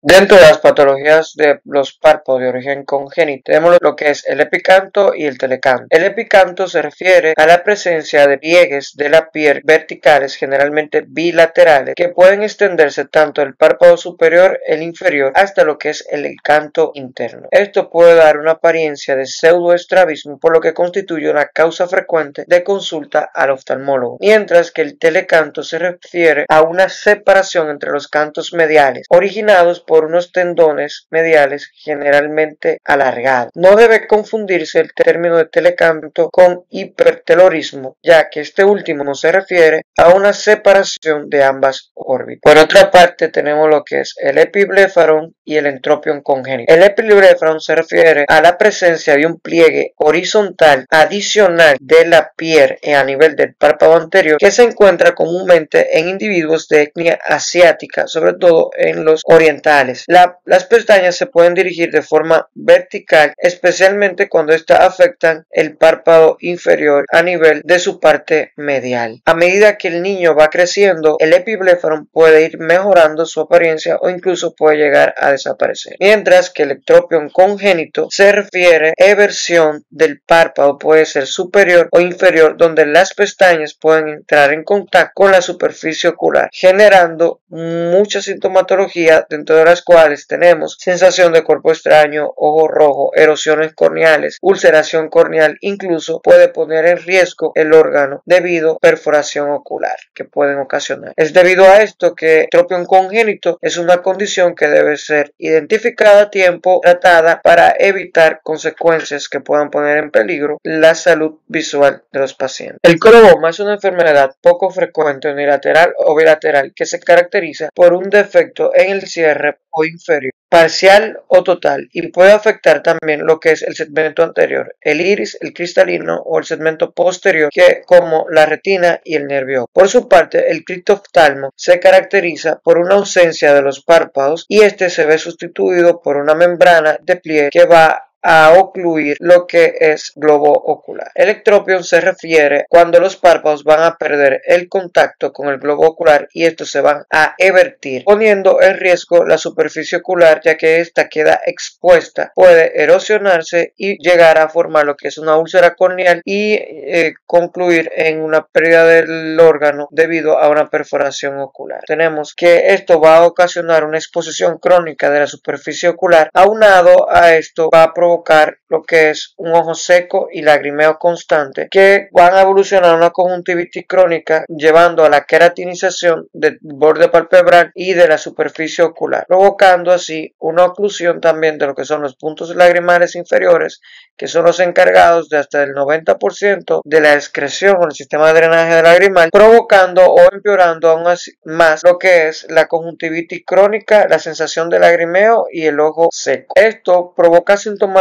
Dentro de las patologías de los párpados de origen congénito, tenemos lo que es el epicanto y el telecanto. El epicanto se refiere a la presencia de pliegues de la piel verticales, generalmente bilaterales, que pueden extenderse tanto el párpado superior, el inferior, hasta lo que es el canto interno. Esto puede dar una apariencia de pseudoestrabismo, por lo que constituye una causa frecuente de consulta al oftalmólogo, mientras que el telecanto se refiere a una separación entre los cantos mediales, originados por unos tendones mediales generalmente alargados. No debe confundirse el término de telecanto con hipertelorismo, ya que este último no se refiere a una separación de ambas órbitas. Por otra parte, tenemos lo que es el epiblefaron y el entropion congénito. El epiblefaron se refiere a la presencia de un pliegue horizontal adicional de la piel a nivel del párpado anterior que se encuentra comúnmente en individuos de etnia asiática, sobre todo en los orientales. Las pestañas se pueden dirigir de forma vertical, especialmente cuando estas afectan el párpado inferior a nivel de su parte medial. A medida que el niño va creciendo, el epiblefaron puede ir mejorando su apariencia o incluso puede llegar a desaparecer. Mientras que el ectropion congénito se refiere a eversión del párpado, puede ser superior o inferior, donde las pestañas pueden entrar en contacto con la superficie ocular, generando mucha sintomatología, dentro de las cuales tenemos sensación de cuerpo extraño, ojo rojo, erosiones corneales, ulceración corneal, incluso puede poner en riesgo el órgano debido a perforación ocular que pueden ocasionar. Es debido a esto que ectropion congénito es una condición que debe ser identificada a tiempo, tratada para evitar consecuencias que puedan poner en peligro la salud visual de los pacientes. El coloboma es una enfermedad poco frecuente unilateral o bilateral que se caracteriza por un defecto en el cierre o inferior, parcial o total, y puede afectar también lo que es el segmento anterior, el iris, el cristalino o el segmento posterior, como la retina y el nervio. Por su parte, el criptoftalmo se caracteriza por una ausencia de los párpados y este se ve sustituido por una membrana de pliegue que va a ocluir lo que es globo ocular. El ectropion se refiere cuando los párpados van a perder el contacto con el globo ocular y estos se van a evertir, poniendo en riesgo la superficie ocular, ya que esta queda expuesta, puede erosionarse y llegar a formar lo que es una úlcera corneal y concluir en una pérdida del órgano debido a una perforación ocular. Tenemos que esto va a ocasionar una exposición crónica de la superficie ocular. Aunado a esto va a provocar lo que es un ojo seco y lagrimeo constante, que van a evolucionar a una conjuntivitis crónica, llevando a la queratinización del borde palpebral y de la superficie ocular, provocando así una oclusión también de lo que son los puntos lagrimales inferiores, que son los encargados de hasta el 90% de la excreción en el sistema de drenaje lagrimal, provocando o empeorando aún más lo que es la conjuntivitis crónica, la sensación de lagrimeo y el ojo seco. Esto provoca síntomas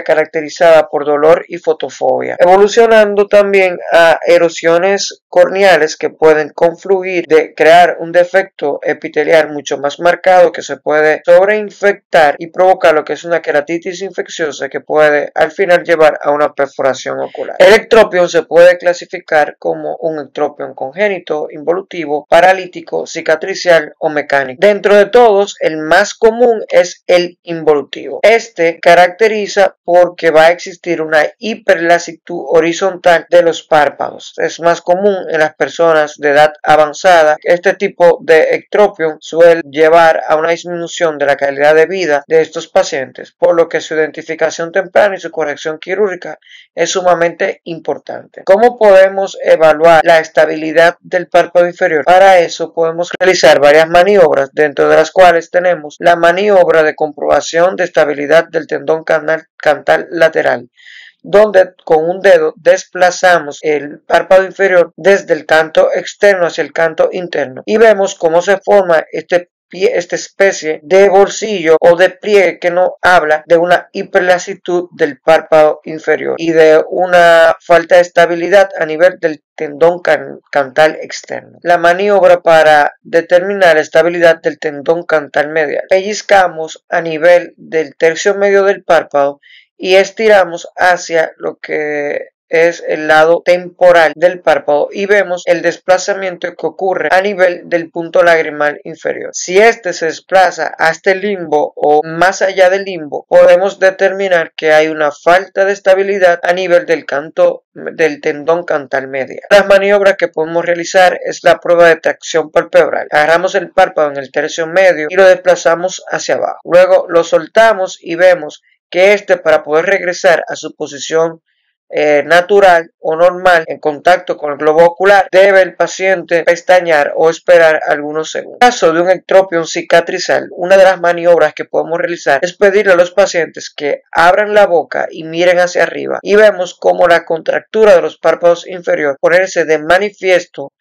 caracterizada por dolor y fotofobia, evolucionando también a erosiones corneales que pueden confluir de crear un defecto epitelial mucho más marcado que se puede sobreinfectar y provocar lo que es una queratitis infecciosa que puede al final llevar a una perforación ocular. El ectropion se puede clasificar como un ectropion congénito, involutivo, paralítico, cicatricial o mecánico. Dentro de todos, el más común es el involutivo. Este caracteriza porque va a existir una hiperlasitud horizontal de los párpados. Es más común en las personas de edad avanzada. Este tipo de ectropion suele llevar a una disminución de la calidad de vida de estos pacientes, por lo que su identificación temprana y su corrección quirúrgica es sumamente importante. ¿Cómo podemos evaluar la estabilidad del párpado inferior? Para eso podemos realizar varias maniobras, dentro de las cuales tenemos la maniobra de comprobación de estabilidad del tendón cantal lateral, donde con un dedo desplazamos el párpado inferior desde el canto externo hacia el canto interno y vemos cómo se forma esta especie de bolsillo o de pliegue que nos habla de una hiperlasitud del párpado inferior y de una falta de estabilidad a nivel del tendón cantal externo. La maniobra para determinar la estabilidad del tendón cantal medial. Pellizcamos a nivel del tercio medio del párpado y estiramos hacia lo que es el lado temporal del párpado y vemos el desplazamiento que ocurre a nivel del punto lagrimal inferior. Si este se desplaza hasta el limbo o más allá del limbo, podemos determinar que hay una falta de estabilidad a nivel del canto del tendón cantal medial. Las maniobras que podemos realizar es la prueba de tracción palpebral. Agarramos el párpado en el tercio medio y lo desplazamos hacia abajo. Luego lo soltamos y vemos que para poder regresar a su posición natural o normal en contacto con el globo ocular, debe el paciente pestañear o esperar algunos segundos. En caso de un ectropion cicatrizal, una de las maniobras que podemos realizar es pedirle a los pacientes que abran la boca y miren hacia arriba y vemos cómo la contractura de los párpados inferiores ponerse de manifiesto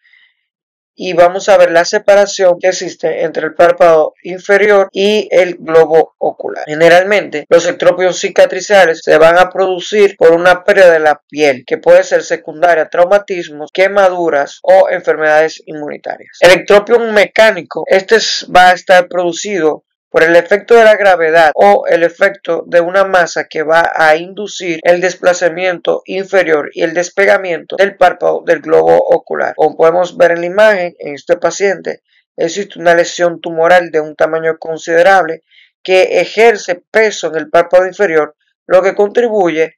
y vamos a ver la separación que existe entre el párpado inferior y el globo ocular. Generalmente, los ectropios cicatrizales se van a producir por una pérdida de la piel, que puede ser secundaria a traumatismos, quemaduras o enfermedades inmunitarias. El ectropion mecánico, va a estar producido por el efecto de la gravedad o el efecto de una masa que va a inducir el desplazamiento inferior y el despegamiento del párpado del globo ocular. Como podemos ver en la imagen, en este paciente existe una lesión tumoral de un tamaño considerable que ejerce peso en el párpado inferior, lo que contribuye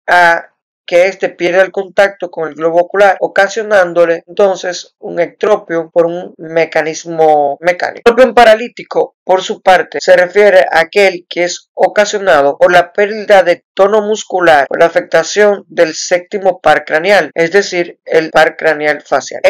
a que pierda el contacto con el globo ocular, ocasionándole entonces un ectropion por un mecanismo mecánico. El ectropion paralítico, por su parte, se refiere a aquel que es ocasionado por la pérdida de tono muscular, por la afectación del séptimo par craneal, es decir, el par craneal facial.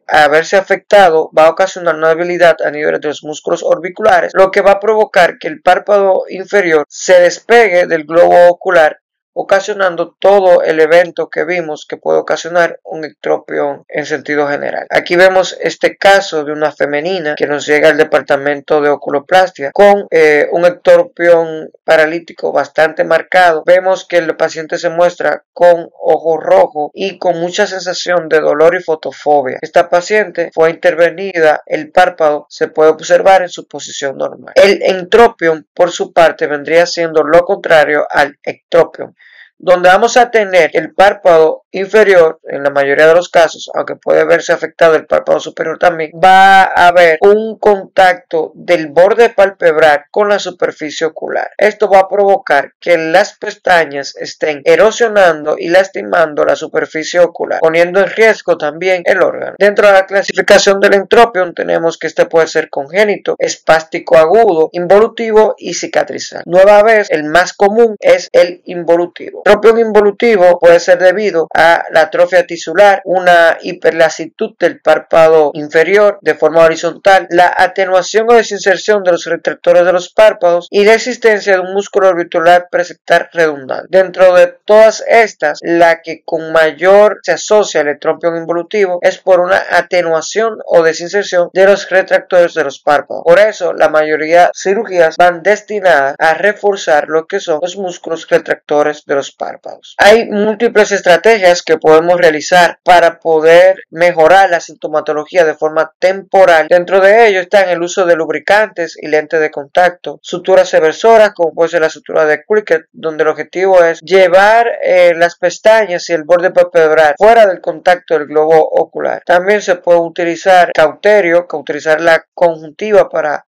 A verse afectado, va a ocasionar una debilidad a nivel de los músculos orbiculares, lo que va a provocar que el párpado inferior se despegue del globo ocular, ocasionando todo el evento que vimos que puede ocasionar un ectropion en sentido general. Aquí vemos este caso de una femenina que nos llega al departamento de oculoplastia con un ectropion paralítico bastante marcado. Vemos que el paciente se muestra con ojo rojo y con mucha sensación de dolor y fotofobia. Esta paciente fue intervenida, el párpado se puede observar en su posición normal. El entropion, por su parte, vendría siendo lo contrario al ectropion, donde vamos a tener el párpado inferior, en la mayoría de los casos, aunque puede verse afectado el párpado superior también, va a haber un contacto del borde palpebral con la superficie ocular. Esto va a provocar que las pestañas estén erosionando y lastimando la superficie ocular, poniendo en riesgo también el órgano. Dentro de la clasificación del entropion tenemos que puede ser congénito, espástico agudo, involutivo y cicatrizal. Nueva vez, el más común es el involutivo. El entropion involutivo puede ser debido a la atrofia tisular, una hiperlasitud del párpado inferior de forma horizontal, la atenuación o desinserción de los retractores de los párpados y la existencia de un músculo orbicular presectal redundante. Dentro de todas estas, la que con mayor se asocia al entropion involutivo es por una atenuación o desinserción de los retractores de los párpados. Por eso, la mayoría de cirugías van destinadas a reforzar lo que son los músculos retractores de los párpados. Hay múltiples estrategias que podemos realizar para poder mejorar la sintomatología de forma temporal. Dentro de ello están el uso de lubricantes y lentes de contacto, suturas eversoras como puede ser la sutura de Quicket, donde el objetivo es llevar las pestañas y el borde palpebral fuera del contacto del globo ocular. También se puede utilizar cauterio, cauterizar la conjuntiva para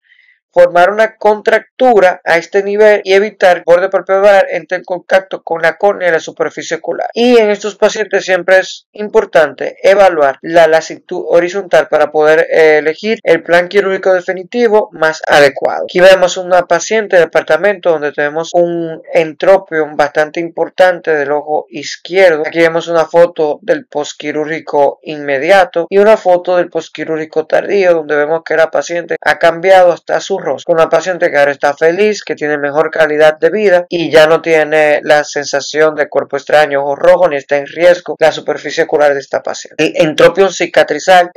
formar una contractura a este nivel y evitar que el borde palpebral entre en contacto con la córnea y la superficie ocular. Y en estos pacientes siempre es importante evaluar la lasitud horizontal para poder elegir el plan quirúrgico definitivo más adecuado. Aquí vemos una paciente de departamento donde tenemos un entropion bastante importante del ojo izquierdo. Aquí vemos una foto del postquirúrgico inmediato y una foto del postquirúrgico tardío, donde vemos que la paciente ha cambiado hasta su con una paciente que ahora está feliz, que tiene mejor calidad de vida y ya no tiene la sensación de cuerpo extraño, ojo rojo, ni está en riesgo la superficie ocular de esta paciente. El entropion cicatrizal,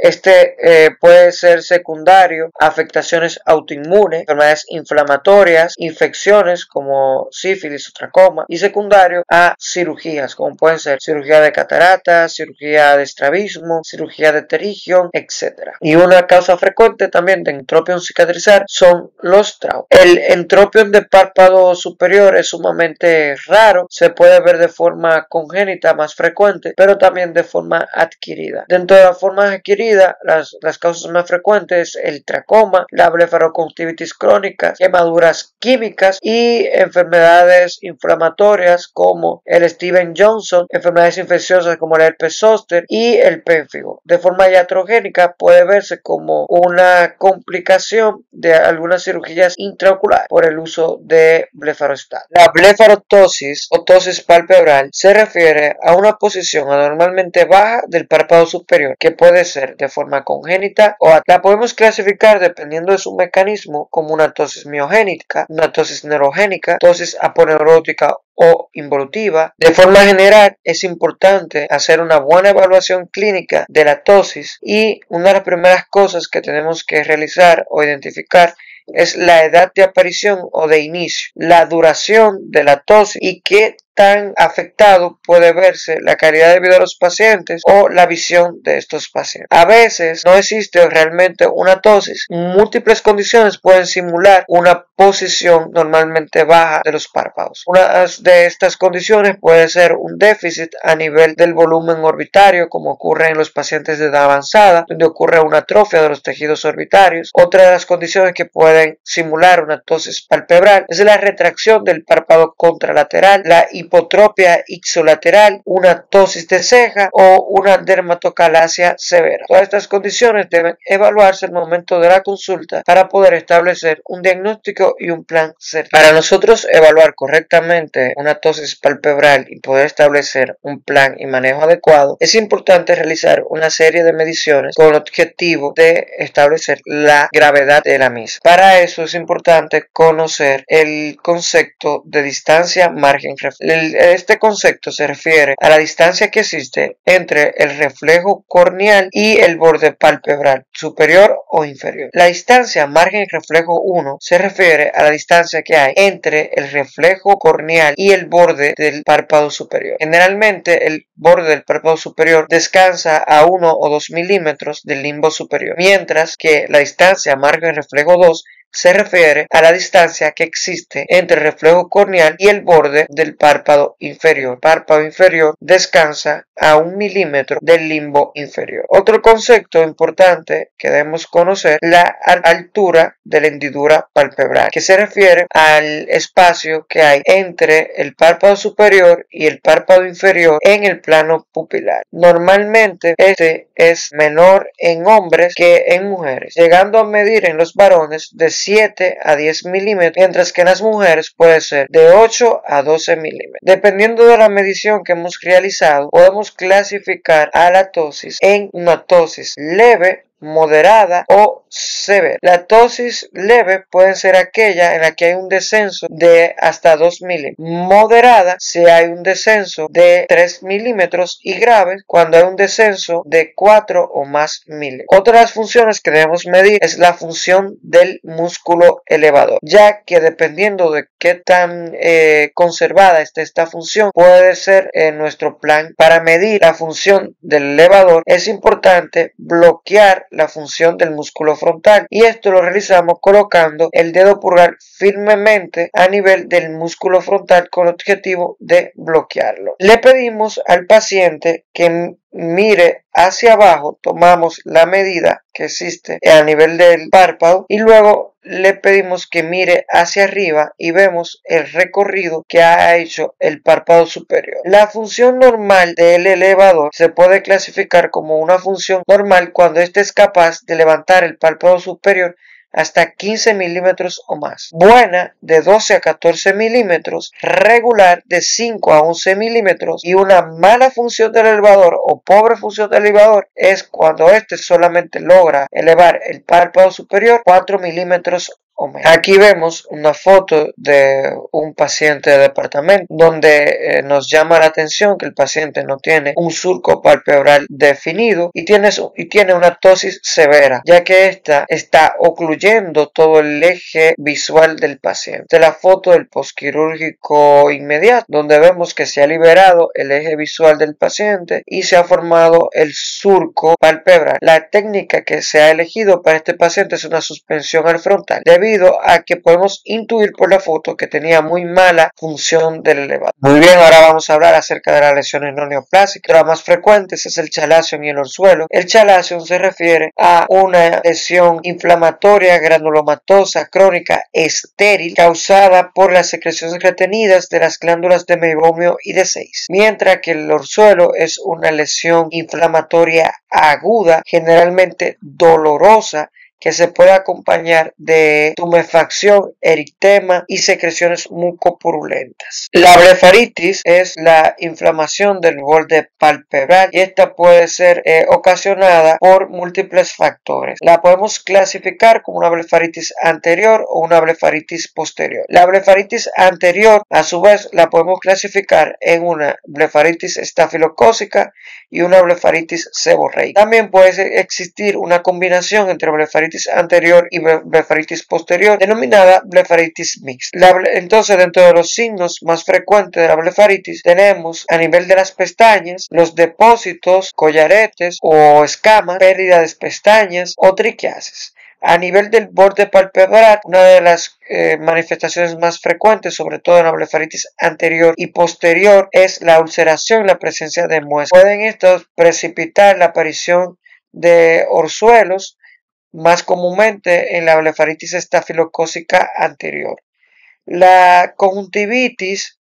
puede ser secundario a afectaciones autoinmunes, enfermedades inflamatorias, infecciones como sífilis o tracoma, y secundario a cirugías como pueden ser cirugía de catarata, cirugía de estrabismo, cirugía de pterigión, etc. Y una causa frecuente también de entropion cicatrizal son son los traumas. El entropión del párpado superior es sumamente raro, se puede ver de forma congénita más frecuente, pero también de forma adquirida. Dentro de las formas adquiridas, las causas más frecuentes, el tracoma, la blefaroconjuntivitis crónica, quemaduras químicas y enfermedades inflamatorias como el Steven Johnson, enfermedades infecciosas como el herpes zóster y el pénfigo. De forma iatrogénica puede verse como una complicación de algunas cirugías intraoculares por el uso de blefarospasmo. La blefaroptosis o tosis palpebral se refiere a una posición anormalmente baja del párpado superior que puede ser de forma congénita o la podemos clasificar dependiendo de su mecanismo como una tosis miogénica, una tosis neurogénica, tosis aponeurótica o involutiva. De forma general es importante hacer una buena evaluación clínica de la tosis y una de las primeras cosas que tenemos que realizar o identificar es la edad de aparición o de inicio, la duración de la tosis y qué tan afectado puede verse la calidad de vida de los pacientes o la visión de estos pacientes. A veces no existe realmente una tosis. Múltiples condiciones pueden simular una posición normalmente baja de los párpados. Una de estas condiciones puede ser un déficit a nivel del volumen orbitario, como ocurre en los pacientes de edad avanzada, donde ocurre una atrofia de los tejidos orbitarios. Otra de las condiciones que pueden simular una tosis palpebral es la retracción del párpado contralateral, la hipotropia ixolateral, una tosis de ceja o una dermatocalasia severa. Todas estas condiciones deben evaluarse al momento de la consulta para poder establecer un diagnóstico y un plan certero. Para nosotros evaluar correctamente una tosis palpebral y poder establecer un plan y manejo adecuado, es importante realizar una serie de mediciones con el objetivo de establecer la gravedad de la misma. Para eso es importante conocer el concepto de distancia margen reflejo. Este concepto se refiere a la distancia que existe entre el reflejo corneal y el borde palpebral, superior o inferior. La distancia margen reflejo 1 se refiere a la distancia que hay entre el reflejo corneal y el borde del párpado superior. Generalmente el borde del párpado superior descansa a 1 o 2 milímetros del limbo superior, mientras que la distancia margen reflejo 2 se refiere a la distancia que existe entre el reflejo corneal y el borde del párpado inferior. El párpado inferior descansa a 1 milímetro del limbo inferior. Otro concepto importante que debemos conocer es la altura de la hendidura palpebral, que se refiere al espacio que hay entre el párpado superior y el párpado inferior en el plano pupilar. Normalmente este es menor en hombres que en mujeres, llegando a medir en los varones de 7 a 10 milímetros, mientras que en las mujeres puede ser de 8 a 12 milímetros. Dependiendo de la medición que hemos realizado, podemos clasificar a la tosis en una tosis leve, moderada o severa. La tosis leve puede ser aquella en la que hay un descenso de hasta 2 milímetros, moderada si hay un descenso de 3 milímetros y grave cuando hay un descenso de 4 o más milímetros. Otra de las funciones que debemos medir es la función del músculo elevador, ya que dependiendo de qué tan conservada esté esta función puede ser nuestro plan. Para medir la función del elevador es importante bloquear la función del músculo frontal y esto lo realizamos colocando el dedo pulgar firmemente a nivel del músculo frontal con el objetivo de bloquearlo. Le pedimos al paciente que mire hacia abajo, tomamos la medida que existe a nivel del párpado y luego le pedimos que mire hacia arriba y vemos el recorrido que ha hecho el párpado superior. La función normal del elevador se puede clasificar como una función normal cuando éste es capaz de levantar el párpado superior hasta 15 milímetros o más, buena de 12 a 14 milímetros, regular de 5 a 11 milímetros y una mala función del elevador o pobre función del elevador es cuando éste solamente logra elevar el párpado superior 4 milímetros o menos. Aquí vemos una foto de un paciente de departamento donde nos llama la atención que el paciente no tiene un surco palpebral definido y tiene una tosis severa, ya que esta está ocluyendo todo el eje visual del paciente. La foto del posquirúrgico inmediato, donde vemos que se ha liberado el eje visual del paciente y se ha formado el surco palpebral. La técnica que se ha elegido para este paciente es una suspensión al frontal. Debido debido a que podemos intuir por la foto que tenía muy mala función del elevador. Muy bien, ahora vamos a hablar acerca de las lesiones no neoplásicas. Las más frecuentes es el chalazion y el orzuelo. El chalazion se refiere a una lesión inflamatoria granulomatosa crónica estéril causada por las secreciones retenidas de las glándulas de meibomio y de Seyss, mientras que el orzuelo es una lesión inflamatoria aguda, generalmente dolorosa, que se puede acompañar de tumefacción, eritema y secreciones mucopurulentas. La blefaritis es la inflamación del borde palpebral y esta puede ser ocasionada por múltiples factores. La podemos clasificar como una blefaritis anterior o una blefaritis posterior. La blefaritis anterior, a su vez, la podemos clasificar en una blefaritis estafilocócica y una blefaritis seborreica. También puede existir una combinación entre blefaritis anterior y blefaritis posterior, denominada blefaritis mixta. Entonces, dentro de los signos más frecuentes de la blefaritis, tenemos a nivel de las pestañas los depósitos, collaretes o escamas, pérdida de pestañas o triquiasis. A nivel del borde palpebral, una de las manifestaciones más frecuentes, sobre todo en la blefaritis anterior y posterior, es la ulceración, la presencia de muescas. Pueden estos precipitar la aparición de orzuelos, más comúnmente en la blefaritis estafilocócica anterior. La conjuntivitis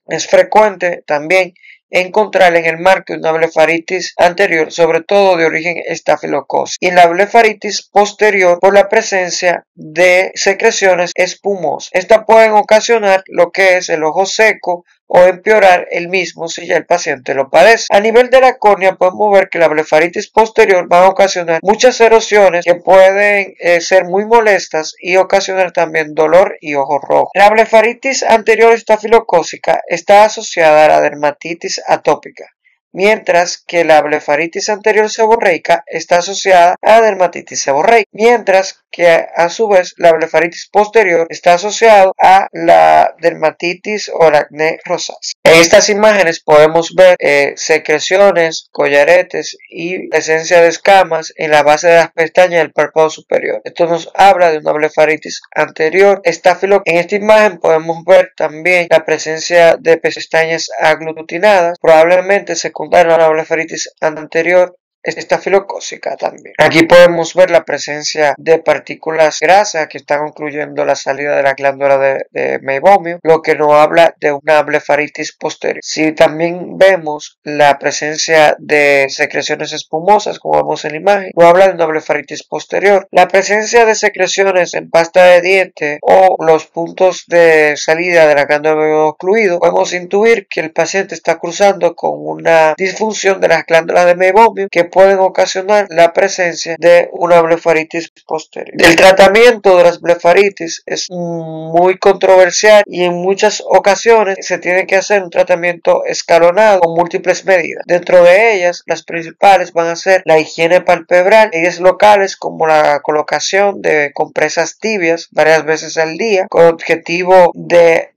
es frecuente también encontrar en el marco de una blefaritis anterior, sobre todo de origen estafilocócico, y en la blefaritis posterior por la presencia de secreciones espumosas. Estas pueden ocasionar lo que es el ojo seco o empeorar el mismo si ya el paciente lo padece. A nivel de la córnea podemos ver que la blefaritis posterior va a ocasionar muchas erosiones que pueden ser muy molestas y ocasionar también dolor y ojo rojo. La blefaritis anterior estafilocócica está asociada a la dermatitis atópica, mientras que la blefaritis anterior seborreica está asociada a la dermatitis seborreica, mientras que a su vez la blefaritis posterior está asociada a la dermatitis o el acné rosáceo. En estas imágenes podemos ver secreciones, collaretes y presencia de escamas en la base de las pestañas del párpado superior. Esto nos habla de una blefaritis anterior estafilocócica. En esta imagen podemos ver también la presencia de pestañas aglutinadas, probablemente secundaria a la blefaritis anterior estafilocócica también. Aquí podemos ver la presencia de partículas grasas que están ocluyendo la salida de la glándula de meibomio, lo que nos habla de una blefaritis posterior. Si también vemos la presencia de secreciones espumosas, como vemos en la imagen, nos habla de una blefaritis posterior. La presencia de secreciones en pasta de dientes o los puntos de salida de la glándula de meibomio ocluido, podemos intuir que el paciente está cruzando con una disfunción de las glándulas de meibomio que pueden ocasionar la presencia de una blefaritis posterior. El tratamiento de las blefaritis es muy controversial y en muchas ocasiones se tiene que hacer un tratamiento escalonado con múltiples medidas. Dentro de ellas, las principales van a ser la higiene palpebral, medidas locales como la colocación de compresas tibias varias veces al día con el objetivo de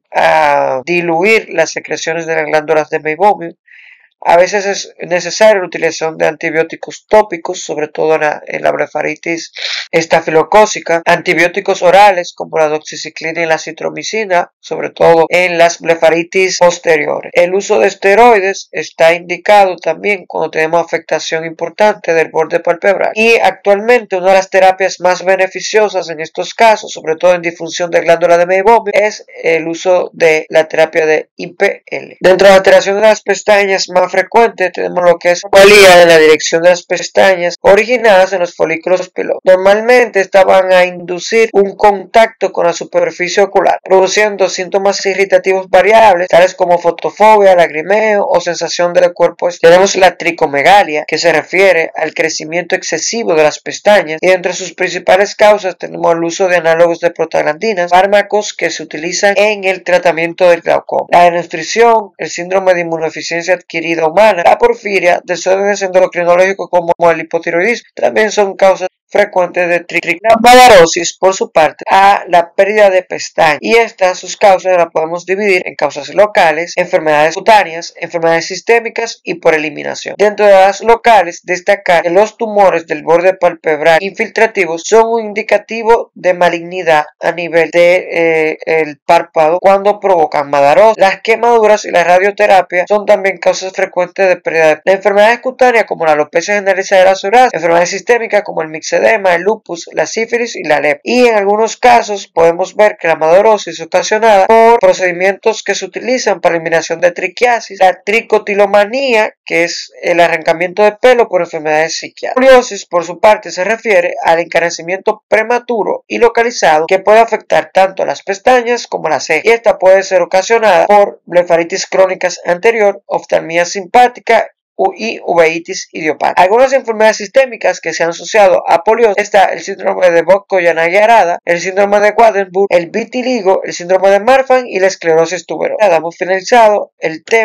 diluir las secreciones de las glándulas de meibomio. A veces es necesaria la utilización de antibióticos tópicos, sobre todo en la blefaritis estafilocócica, antibióticos orales como la doxiciclina y la citromicina, sobre todo en las blefaritis posteriores. El uso de esteroides está indicado también cuando tenemos afectación importante del borde palpebral. Y actualmente una de las terapias más beneficiosas en estos casos, sobre todo en disfunción de glándula de meibomio, es el uso de la terapia de IPL. Dentro de la alteración de las pestañas más frecuente tenemos lo que es anomalía en la dirección de las pestañas originadas en los folículos pilosos. Normalmente estas van a inducir un contacto con la superficie ocular, produciendo síntomas irritativos variables, tales como fotofobia, lagrimeo o sensación del cuerpo. Tenemos la tricomegalia, que se refiere al crecimiento excesivo de las pestañas, y entre sus principales causas tenemos el uso de análogos de prostaglandinas, fármacos que se utilizan en el tratamiento del glaucoma, la desnutrición, el síndrome de inmunodeficiencia adquirida humana, la porfiria, desórdenes endocrinológicos como el hipotiroidismo, también son causas frecuentes de trichomoniasis, por su parte, a la pérdida de pestañas, y estas sus causas las podemos dividir en causas locales, enfermedades cutáneas, enfermedades sistémicas y por eliminación. Dentro de las locales, destacar que los tumores del borde palpebral infiltrativos son un indicativo de malignidad a nivel de el párpado cuando provocan madarosis. Las quemaduras y la radioterapia son también causas frecuentes de pérdida de enfermedades cutáneas como la alopecia generalizada de la psoriasis, enfermedades sistémicas como el mixedema, el lupus, la sífilis y la lepra. Y en algunos casos podemos ver que la madarosis es ocasionada por procedimientos que se utilizan para eliminación de triquiasis, la tricotilomanía, que es el arrancamiento de pelo por enfermedades psiquiátricas. La poliosis, por su parte, se refiere al encanecimiento prematuro y localizado que puede afectar tanto a las pestañas como a las cejas, y esta puede ser ocasionada por blefaritis crónicas anterior, oftalmía simpática y uveitis idiopática. Algunas enfermedades sistémicas que se han asociado a poliosis está el síndrome de Burkitt-Yagnaya-Arada, el síndrome de Waardenburg, el vitiligo, el síndrome de Marfan y la esclerosis tuberosa. Hemos finalizado el tema